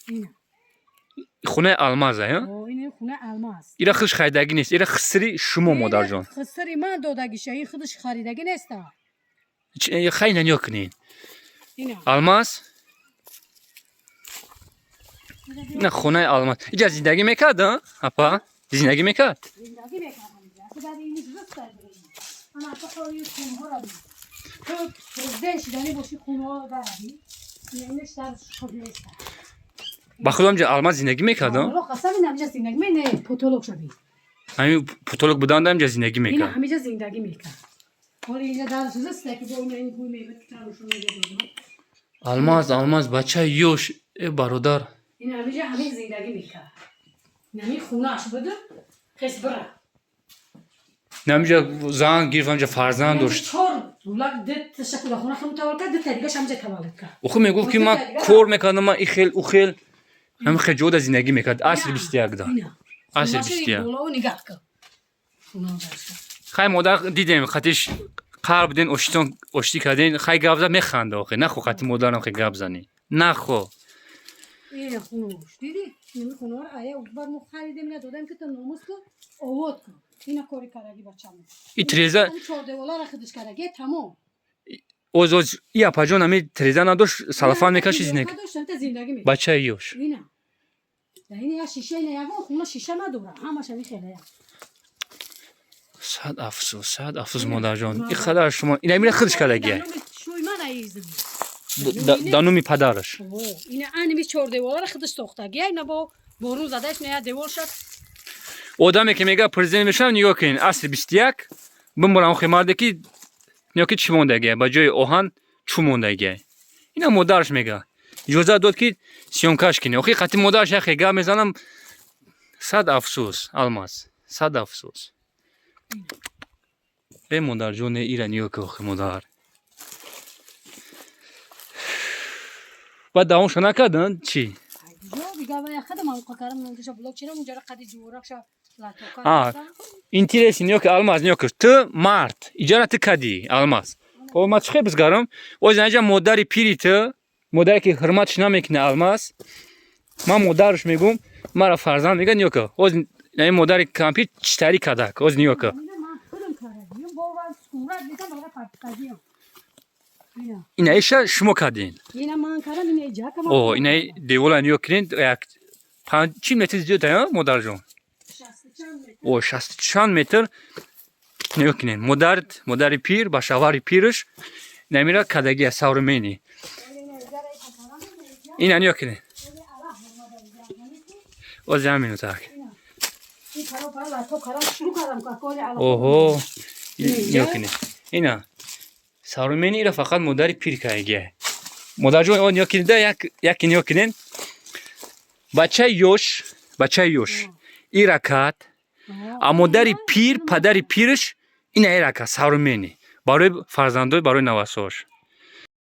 اینا خونه المازه ها این خونه الماس ایرا خودش خریدگی نیست ایرا خسری شما مادر جان خسری من دادگیشه این خودش خریدگی نیست خیلی نیا کنین اینا الماس نه خونه الماس اینجا زندگی میکرد ها اپا زندگی میکرد زندگی میکردم خدا اینی درست کرده انا تو خواهی خونه ها را بید تو پرزدن شدنی باشی خونه ها را بردی اینش در شد نیست با خودم جا الماس زندگی میکرد ها حالا قسم این همیجا زندگی می نه پوتولوگ شدی همین پتولوگ بودن هم جا زندگی اینا میکرد همیجا زندگی میکرد حالا اینجا در سوزه است که با این بوی میبود که تنشون میگه الماس بچه یوش برادر این همیجا همین زندگی میکرد نمی خونه اش بده خیس برا نمیجا زن گیرفم جا فرزند داشت چهار دولک دت تشکل خونه خونه تولد کرد دت دیگه همینجا تولد کرد او خود میگفت که من کور میکردم من ایخیل او خیل همین خیل جودا زندگی میکرد عصر 21 دا عصر 21 بالا و نگاه کن خونه داشت خیلی مادر دیدیم خطیش قرب دین اشتی کردین خیلی گپ زد میخنده آخه نخو خطی مادرم خیلی گپ زنی نخو این خونه‌اش دیدی نمی خونه رو آیا اکبر مو خریدیم ندادم که تو ناموس کن آواد کن اینا کاری کردی بچه‌م این تریزه این چهار دیوار را خودش کردی تمام اوز ای اپا جان همی تریزه نداشت سلفان میکشی زندگی زندگی میکرد بچه ایوش اینا این یا شیشه نه خونه شیشه نداره همش همین خیلی صد افسوس مادر جان این خدای شما این میره خودش کردگیه شوی من ایزم دانومی پدرش اینا انمی چهار دیوار را خودش ساختگی اینا با بارون زدهش نه دیوار شد آدمی که میگه پرزیدنت میشم نگاه کن عصر 21 بمبرم اون خماردکی نگاه که چی موندگیه با جای آهن چو موندگیه اینا مادرش میگه اجازه داد که سیونکاش کنه آخه خاطی مادرش خیلی گپ میزنم صد افسوس الماس صد افسوس به مادر جون ایران نگاه که آخه مادر بعد داون شنا کردن چی دیگه باید خودم هم کارم نمیشه بلوک چرا اونجا قدی جورا شو اینترسی نگاه که الماس نگاه که تو مرد اجازه تو کدی الماس او ما چه بزگارم او زنجا مادری پیری تو مادری که حرمتش نمیکنه الماس من مادرش میگم مرا فرزند میگه نگاه که او این مادری کامپی چتری کدک او نگاه که اینا ایشا شما کردین اینا من کردم اینا جا کردم او اینا دیولا نگاه کردین یک 5 متر زیاد ها مادر جون او 60 چند متر نگاه کنین مادر پیر با شوهر پیرش نمیره کدگی ساورمینی اینا نگاه کنین او زمینو تاک اوه نگاه کنین اینا ساورمینی را فقط مادر پیر کایگه مادر جون نگاه کنین یک نگاه کنین بچه یوش ای رکات مادر پیر پدر پیرش این ای رکات ساورمینی برای فرزندای برای نواساش